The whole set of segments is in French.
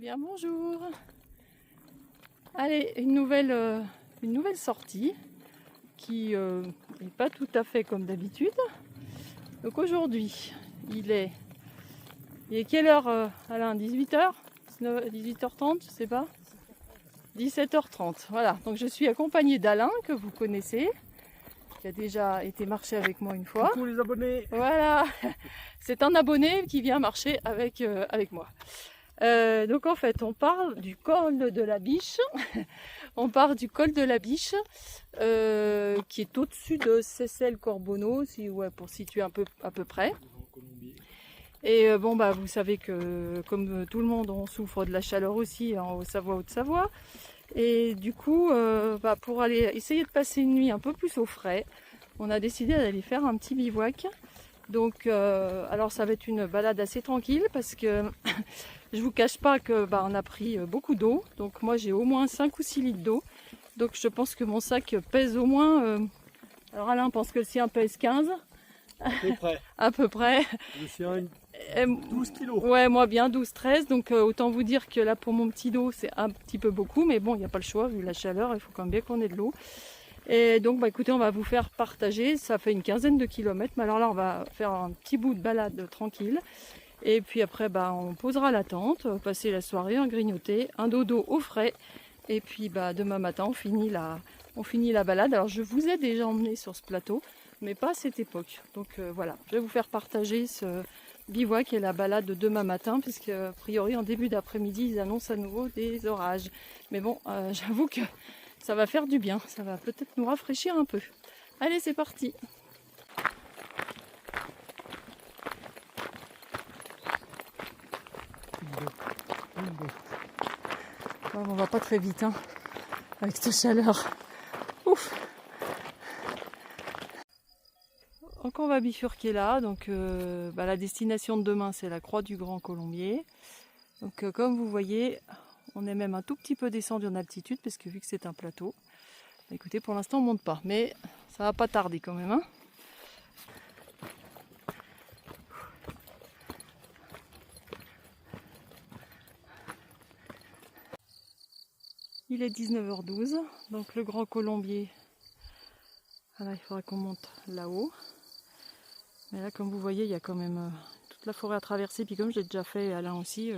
bien bonjour. Allez, une nouvelle sortie qui n'est pas tout à fait comme d'habitude. Donc aujourd'hui, il est quelle heure Alain? 18h 18h30, je sais pas. 17h30, voilà. Donc je suis accompagnée d'Alain, que vous connaissez, qui a déjà été marcher avec moi une fois. Coucou les abonnés. Voilà, c'est un abonné qui vient marcher avec moi. Donc en fait, on parle du col de la Biche. On part du col de la Biche, qui est au-dessus de Seyssel-Corbonneau, pour situer un peu à peu près. Et vous savez que comme tout le monde, on souffre de la chaleur aussi en Haute-Savoie, Haute-Savoie. Et du coup, pour aller essayer de passer une nuit un peu plus au frais, on a décidé d'aller faire un petit bivouac. Donc, alors ça va être une balade assez tranquille parce que je vous cache pas que on a pris beaucoup d'eau. Donc moi j'ai au moins 5 ou 6 litres d'eau. Donc je pense que mon sac pèse au moins... alors Alain pense que le sien pèse 15. À peu près. À peu près. Le sien 12 kilos. Ouais, moi bien 12-13. Donc autant vous dire que là pour mon petit dos c'est un petit peu beaucoup. Mais bon, il n'y a pas le choix vu la chaleur. Il faut quand même bien qu'on ait de l'eau. Et donc écoutez, on va vous faire partager. Ça fait une quinzaine de kilomètres. Mais alors là on va faire un petit bout de balade tranquille. Et puis après on posera la tente, passer la soirée, un grignoter, un dodo au frais. Et puis demain matin on finit la balade. Alors je vous ai déjà emmené sur ce plateau, mais pas à cette époque. Donc voilà, je vais vous faire partager ce bivouac et la balade de demain matin, puisque a priori en début d'après-midi ils annoncent à nouveau des orages. Mais bon, j'avoue que ça va faire du bien, ça va peut-être nous rafraîchir un peu. Allez, c'est parti! On va pas très vite avec cette chaleur. Ouf. Donc on va bifurquer là. Donc la destination de demain c'est la Croix du Grand Colombier. Donc comme vous voyez, on est même un tout petit peu descendu en altitude parce que vu que c'est un plateau, écoutez, pour l'instant on monte pas, mais ça va pas tarder quand même. Il est 19h12, donc le Grand Colombier, voilà, il faudra qu'on monte là-haut. Mais là, comme vous voyez, il y a quand même toute la forêt à traverser. Puis comme j'ai déjà fait, Alain aussi,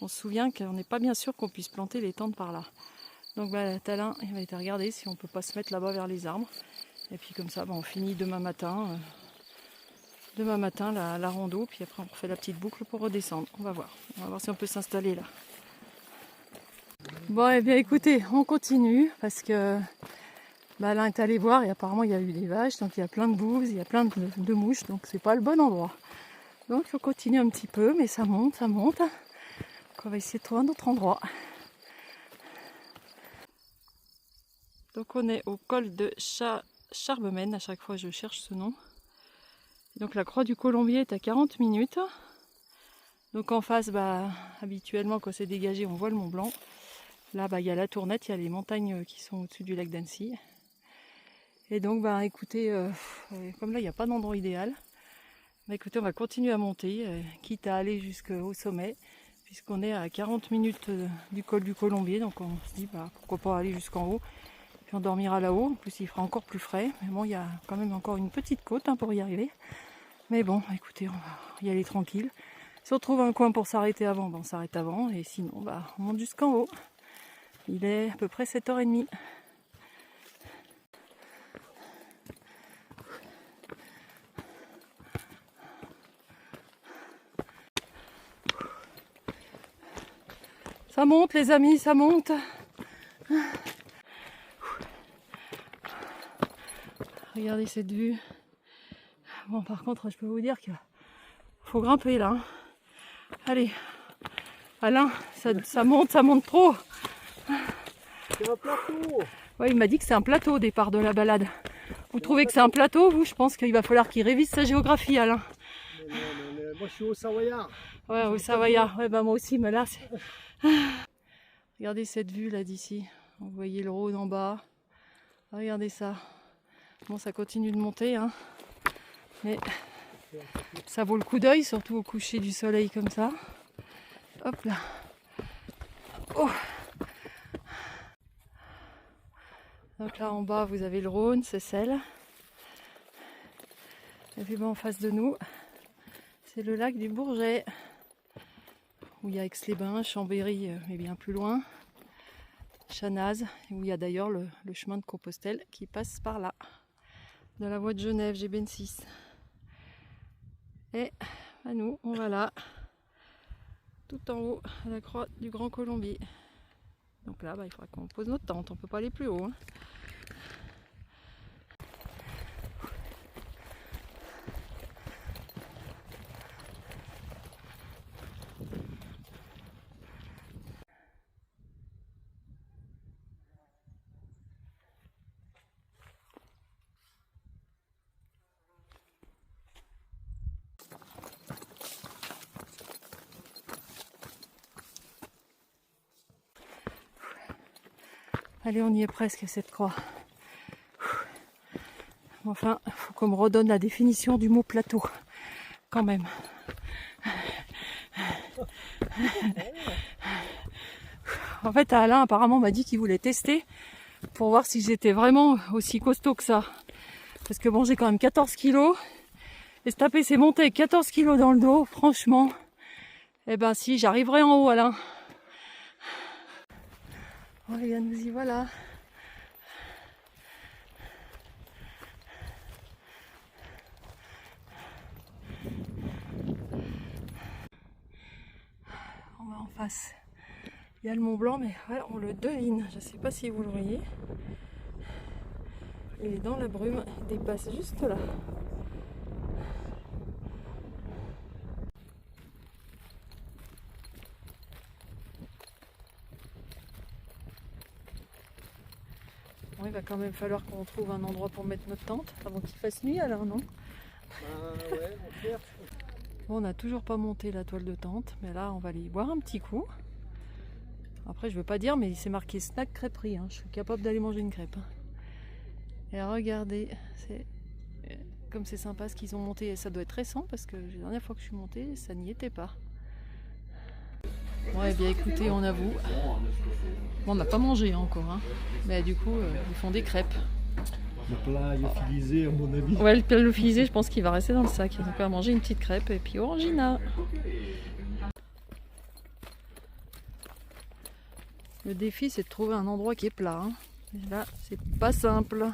on se souvient qu'on n'est pas bien sûr qu'on puisse planter les tentes par là. Donc Alain, il va être à regarder si on peut pas se mettre là-bas vers les arbres. Et puis comme ça, on finit demain matin la rando. Puis après, on refait la petite boucle pour redescendre. On va voir si on peut s'installer là. Bon, et bien écoutez, on continue parce que Alain est allé voir et apparemment il y a eu des vaches, donc il y a plein de bouses, il y a plein de mouches, donc c'est pas le bon endroit. Donc on continue un petit peu, mais ça monte. Donc on va essayer de trouver un autre endroit. Donc on est au col de Charbemène, à chaque fois je cherche ce nom. Donc la Croix du Colombier est à 40 minutes. Donc en face, habituellement quand c'est dégagé, on voit le Mont Blanc. Là, il y a la Tournette, il y a les montagnes qui sont au-dessus du lac d'Annecy. Et donc, écoutez, comme là, il n'y a pas d'endroit idéal, écoutez, on va continuer à monter, quitte à aller jusqu'au sommet, puisqu'on est à 40 minutes du col du Colombier. Donc, on se dit, pourquoi pas aller jusqu'en haut, puis on dormira là-haut. En plus, il fera encore plus frais. Mais bon, il y a quand même encore une petite côte pour y arriver. Mais bon, écoutez, on va y aller tranquille. Si on trouve un coin pour s'arrêter avant, on s'arrête avant. Et sinon, on monte jusqu'en haut. Il est à peu près 7h30. Ça monte les amis, ça monte. Regardez cette vue. Bon, par contre, je peux vous dire qu'il faut grimper là. Allez, Alain, ça monte trop. C'est un plateau. Ouais, il m'a dit que c'est un plateau au départ de la balade. Vous trouvez que c'est un plateau, vous? Je pense qu'il va falloir qu'il révise sa géographie, Alain. Non, moi je suis au Savoyard. Ouais, au Savoyard. Ouais, moi aussi, mais là, c'est... Regardez cette vue là d'ici. Vous voyez le Rhône en bas. Regardez ça. Bon, ça continue de monter, mais ça vaut le coup d'œil, surtout au coucher du soleil comme ça. Hop là. Oh. Donc là en bas vous avez le Rhône, Seyssel. Et puis en face de nous, c'est le lac du Bourget, où il y a Aix-les-Bains, Chambéry, mais bien plus loin, Chanaz, où il y a d'ailleurs le chemin de Compostelle qui passe par là, dans la voie de Genève, GB6. Et à nous, on va là, tout en haut, à la croix du Grand Colombier. Donc là, il faudra qu'on pose notre tente, on ne peut pas aller plus haut. Hein. Allez, on y est presque, cette croix. Enfin, il faut qu'on me redonne la définition du mot plateau, quand même. En fait, Alain apparemment m'a dit qu'il voulait tester pour voir si j'étais vraiment aussi costaud que ça. Parce que bon, j'ai quand même 14 kilos. Et se taper ses montées avec 14 kilos dans le dos, franchement, eh ben si, j'arriverai en haut, Alain. Oh, les gars, nous y voilà. On va en face. Il y a le Mont Blanc, mais ouais, on le devine. Je ne sais pas si vous le voyez. Il est dans la brume, il dépasse juste là. Bon, il va quand même falloir qu'on trouve un endroit pour mettre notre tente avant qu'il fasse nuit alors, non? Ouais, on cherche. Bon, on n'a toujours pas monté la toile de tente, mais là on va aller y boire un petit coup. Après je veux pas dire, mais c'est marqué snack crêperie, hein. Je suis capable d'aller manger une crêpe. Et regardez, c'est comme c'est sympa ce qu'ils ont monté, et ça doit être récent parce que la dernière fois que je suis montée, ça n'y était pas. Ouais, bien écoutez, on avoue. Bon, on n'a pas mangé encore, hein. Mais du coup, ils font des crêpes. Le plat lyophilisé, à mon avis. Ouais, le plat lyophilisé, je pense qu'il va rester dans le sac. Donc on va manger une petite crêpe et puis orangina. Le défi, c'est de trouver un endroit qui est plat. Hein. Et là, c'est pas simple.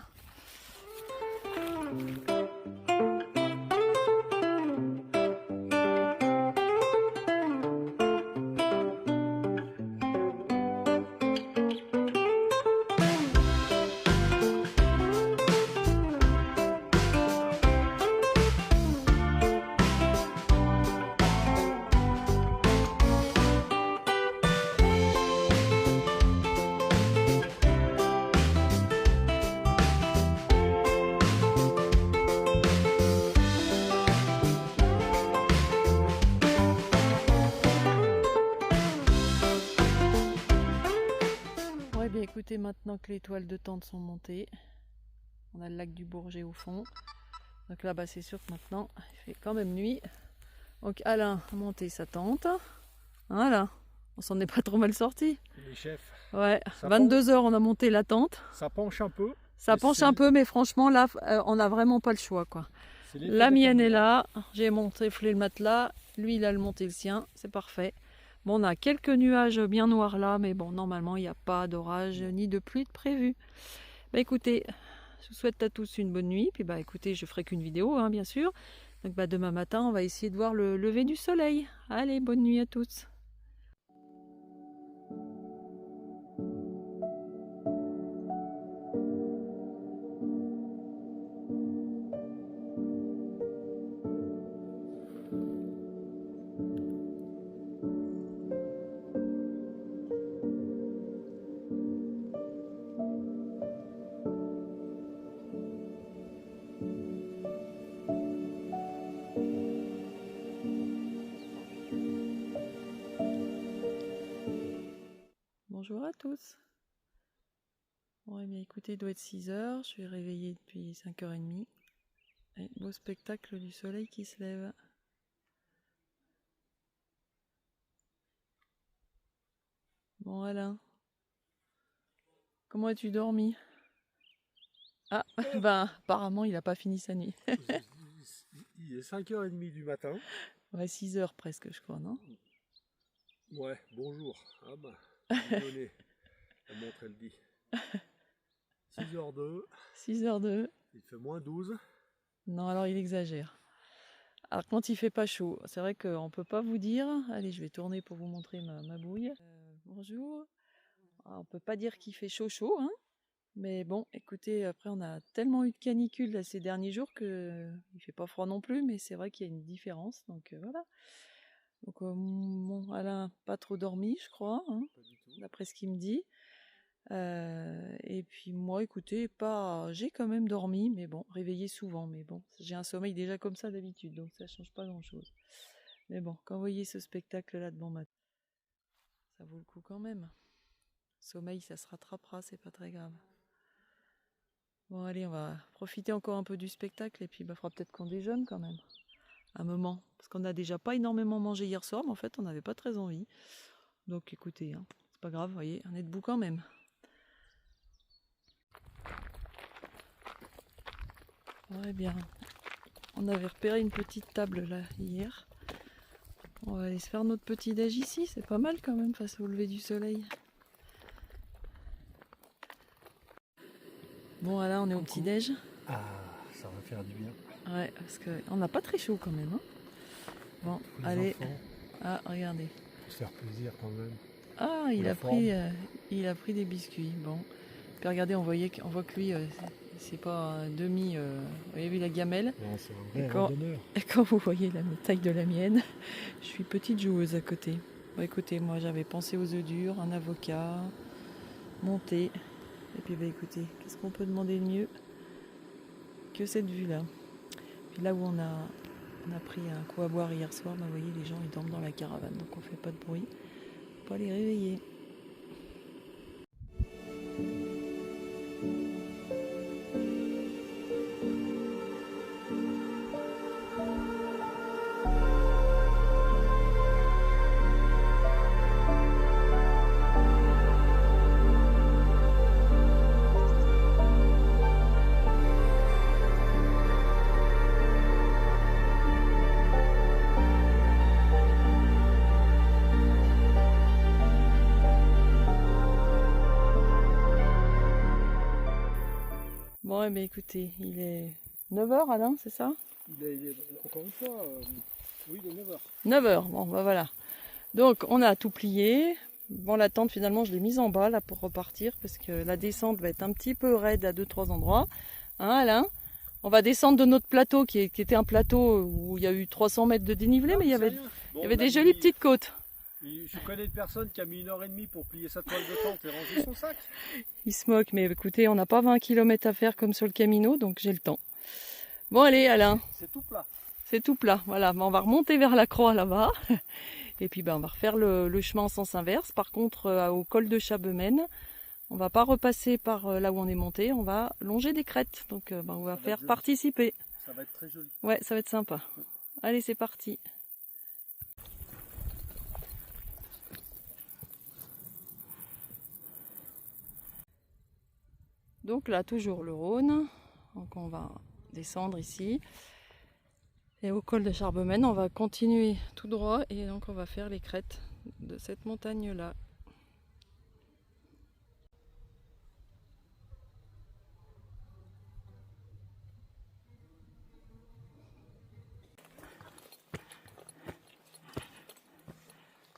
Écoutez, maintenant que les toiles de tente sont montées, on a le lac du Bourget au fond. Donc là, c'est sûr que maintenant, il fait quand même nuit. Donc Alain a monté sa tente. Voilà, on s'en est pas trop mal sorti. Les chefs. Ouais, 22 heures, on a monté la tente. Ça penche un peu. Ça penche un peu, mais franchement, là, on n'a vraiment pas le choix, quoi. La mienne est là, j'ai monté le matelas, lui, il a monté le sien, c'est parfait. Bon, on a quelques nuages bien noirs là, mais bon, normalement, il n'y a pas d'orage ni de pluie de prévu. Écoutez, je vous souhaite à tous une bonne nuit. Puis écoutez, je ferai qu'une vidéo, hein, bien sûr. Donc demain matin, on va essayer de voir le lever du soleil. Allez, bonne nuit à tous. Bonjour à tous. Bon, écoutez, il doit être 6 h. Je suis réveillée depuis 5h30. Et beau spectacle du soleil qui se lève. Bon Alain, comment as-tu dormi? Ah, ben apparemment il n'a pas fini sa nuit. Il est 5h30 du matin. Ouais, 6 heures presque je crois, non? Ouais, bonjour. Ah bah, désolé. La montre elle dit. 6h02. 6h02. Il fait -12. Non, alors il exagère. Alors quand il fait pas chaud, c'est vrai qu'on peut pas vous dire. Allez, je vais tourner pour vous montrer ma bouille. Bonjour. Alors, on peut pas dire qu'il fait chaud, hein. Mais bon, écoutez, après on a tellement eu de canicule là, ces derniers jours que il fait pas froid non plus, mais c'est vrai qu'il y a une différence. Donc voilà. Donc bon, Alain, pas trop dormi, je crois, hein, Pas du tout. d'après ce qu'il me dit. Et puis moi, écoutez, pas, j'ai quand même dormi, mais bon, réveillé souvent, mais bon, j'ai un sommeil déjà comme ça d'habitude, donc ça change pas grand-chose. Mais bon, quand vous voyez ce spectacle-là devant ma tête, ça vaut le coup quand même. Sommeil, ça se rattrapera, c'est pas très grave. Bon, allez, on va profiter encore un peu du spectacle et puis il faudra peut-être qu'on déjeune quand même. Un moment, parce qu'on a déjà pas énormément mangé hier soir, mais en fait, on n'avait pas très envie. Donc écoutez, hein, c'est pas grave, vous voyez, on est debout quand même. Ouais, bien. On avait repéré une petite table là hier. On va aller se faire notre petit déj ici, c'est pas mal quand même face au lever du soleil. Bon, là on est au petit déj. Ah, ça va faire du bien. Ouais, parce qu'on n'a pas très chaud quand même. Hein. Bon, Les allez. enfants, Ah, regardez. faut se faire plaisir quand même. Ah, il a pris des biscuits. Bon. Puis regardez, on voit que lui, c'est pas un demi. Vous avez vu la gamelle? Non, c'est un vrai et quand, randonneur. et quand vous voyez la taille de la mienne, je suis petite joueuse à côté. Bon, écoutez, moi j'avais pensé aux œufs durs, un avocat, mon thé. Et puis bah écoutez, qu'est-ce qu'on peut demander de mieux que cette vue-là? Puis là où on a pris un coup à boire hier soir, bah vous voyez, les gens ils dorment dans la caravane, donc on fait pas de bruit. Faut pas les réveiller. Bon, eh bien, écoutez, il est 9h Alain, c'est ça? Encore une fois, oui, il est 9h. 9h, bon bah voilà. Donc on a tout plié. Bon, la tente finalement je l'ai mise en bas là pour repartir parce que la descente va être un petit peu raide à 2-3 endroits. Hein Alain? On va descendre de notre plateau qui était un plateau où il y a eu 300 mètres de dénivelé, mais il y avait des jolies petites côtes. Je connais une personne qui a mis 1h30 pour plier sa toile de tente et ranger son sac. Il se moque, mais écoutez, on n'a pas 20 km à faire comme sur le Camino, donc j'ai le temps. Bon allez Alain. C'est tout plat. C'est tout plat, voilà. On va remonter vers la croix là-bas. Et puis on va refaire le chemin en sens inverse. Par contre, au col de Chabemène, on va pas repasser par là où on est monté, on va longer des crêtes. Donc on va faire participer. Ça va être très joli. Ouais, ça va être sympa. Allez, c'est parti. Donc là, toujours le Rhône. Donc on va descendre ici. Et au col de Charbemène, on va continuer tout droit et donc on va faire les crêtes de cette montagne-là.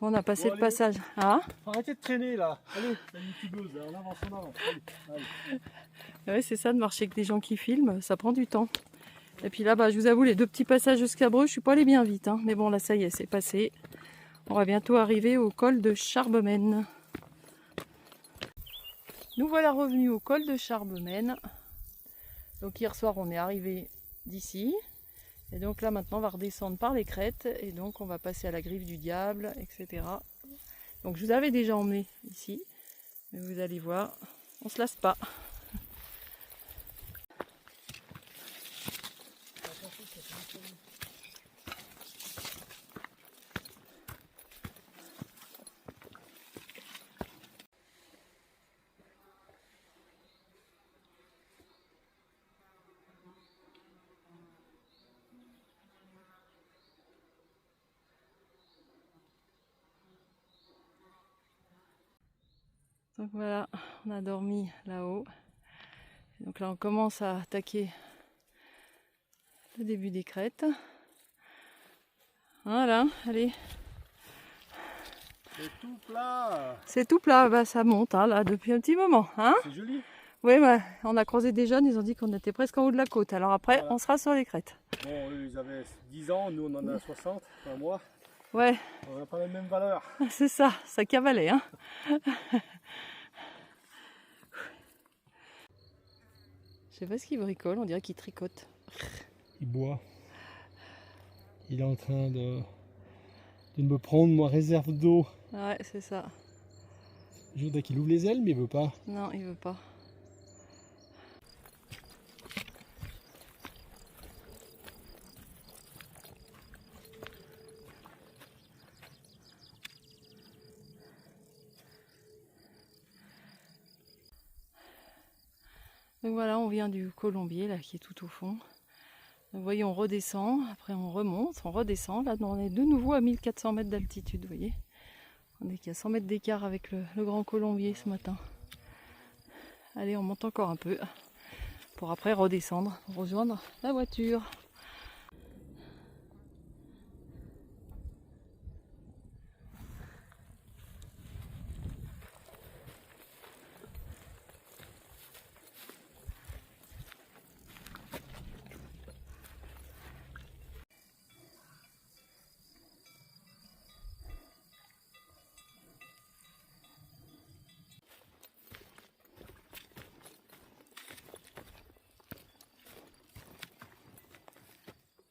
On a passé le passage. Hein? Arrêtez de traîner là. Allez, la youtubeuse, on avance en avant. Allez. Ouais, c'est ça de marcher avec des gens qui filment, ça prend du temps. Et puis là, je vous avoue, les 2 petits passages jusqu'à Breux, je suis pas allée bien vite. Hein. Mais bon, là, ça y est, c'est passé. On va bientôt arriver au col de Charbemène. Nous voilà revenus au col de Charbemène. Donc hier soir, on est arrivé d'ici. Et donc là, maintenant, on va redescendre par les crêtes. Et donc, on va passer à la griffe du diable, etc. Donc, je vous avais déjà emmené ici. Mais vous allez voir, on se lasse pas. Donc voilà, on a dormi là-haut. Donc là on commence à attaquer le début des crêtes. Voilà, allez. C'est tout plat. C'est tout plat, bah, ça monte hein, là depuis un petit moment. Hein, c'est joli. oui, bah, on a croisé des jeunes, ils ont dit qu'on était presque en haut de la côte. Alors après, Voilà. on sera sur les crêtes. Bon, eux, ils avaient 10 ans, nous on en a 60, enfin moi. Ouais, On n'a pas la même valeur. c'est ça cavalait. Hein. Je sais pas ce qu'il bricole, on dirait qu'il tricote. Il boit. Il est en train de me prendre ma réserve d'eau. Ouais, c'est ça. Je voudrais qu'il ouvre les ailes, mais il veut pas. Non, il veut pas. Donc voilà, on vient du colombier là qui est tout au fond. Donc vous voyez, on redescend, après on remonte, on redescend. Là, on est de nouveau à 1400 mètres d'altitude, vous voyez. On est qu'à 100 mètres d'écart avec le grand colombier ce matin. Allez, on monte encore un peu pour après redescendre, rejoindre la voiture.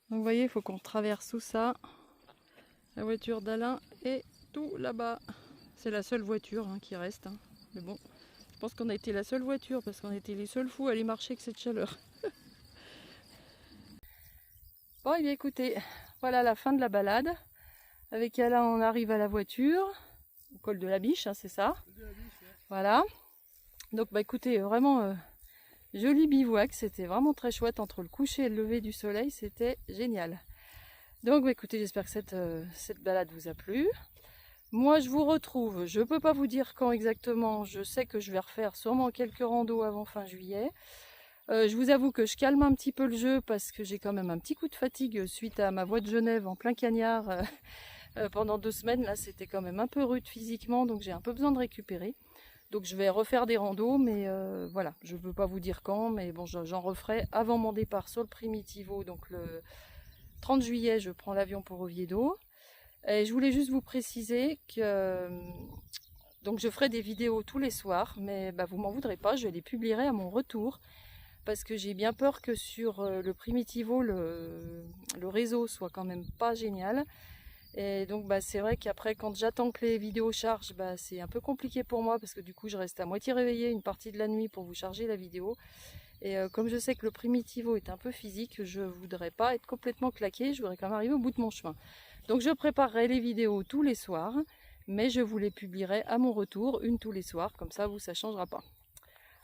Donc vous voyez, il faut qu'on traverse tout ça. La voiture d'Alain est tout là-bas. C'est la seule voiture hein, qui reste. Hein. Mais bon, je pense qu'on a été la seule voiture parce qu'on était les seuls fous à aller marcher avec cette chaleur. Bon, et bien écoutez, voilà la fin de la balade. Avec Alain, on arrive à la voiture, au col de la Biche, hein, c'est ça. Voilà. Donc bah écoutez, vraiment joli bivouac, c'était vraiment très chouette entre le coucher et le lever du soleil, c'était génial. Donc bah écoutez, j'espère que cette balade vous a plu. Moi je vous retrouve, je ne peux pas vous dire quand exactement, je sais que je vais refaire sûrement quelques randos avant fin juillet. Je vous avoue que je calme un petit peu le jeu parce que j'ai quand même un petit coup de fatigue suite à ma voie de Genève en plein cagnard pendant 2 semaines. Là c'était quand même un peu rude physiquement, donc j'ai un peu besoin de récupérer. Donc je vais refaire des randos, mais voilà, je ne peux pas vous dire quand, mais bon, j'en referai avant mon départ sur le Primitivo. Donc le 30 juillet, je prends l'avion pour Oviedo. Et je voulais juste vous préciser que donc je ferai des vidéos tous les soirs, mais bah, vous m'en voudrez pas, je les publierai à mon retour. Parce que j'ai bien peur que sur le Primitivo, le réseau soit quand même pas génial. Et donc bah, c'est vrai qu'après quand j'attends que les vidéos chargent, bah, c'est un peu compliqué pour moi parce que du coup je reste à moitié réveillée une partie de la nuit pour vous charger la vidéo. Et comme je sais que le Primitivo est un peu physique, je voudrais pas être complètement claquée, je voudrais quand même arriver au bout de mon chemin. Donc je préparerai les vidéos tous les soirs, mais je vous les publierai à mon retour, une tous les soirs, comme ça vous ça changera pas.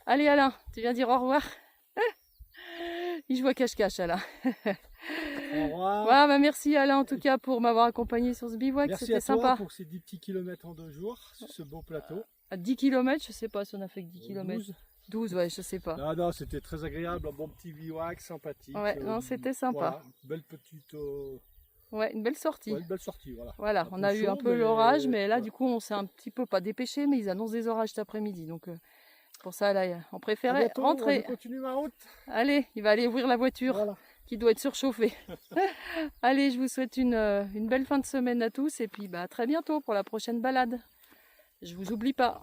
Allez Alain, tu viens dire au revoir? Il joue à cache-cache Alain. Au revoir. Ouais, bah merci Alain en tout cas pour m'avoir accompagné sur ce bivouac, c'était sympa. Merci pour ces 10 petits kilomètres en 2 jours, sur ce beau plateau. À 10 km, je sais pas si on a fait que 10 km. 12, ouais, je sais pas. Non, c'était très agréable, un bon petit bivouac, sympathique. Ouais, non, c'était sympa. Voilà, belle petite... Ouais, une belle sortie. Ouais, une belle sortie, voilà. Voilà, on a eu un peu l'orage, mais là, du coup, on s'est un petit peu pas dépêché, mais ils annoncent des orages cet après-midi, donc pour ça, là, on préférait rentrer. Je continue ma route. Allez, il va aller ouvrir la voiture, voilà, qui doit être surchauffée. Allez, je vous souhaite une belle fin de semaine à tous, et puis bah, à très bientôt pour la prochaine balade. Je vous oublie pas.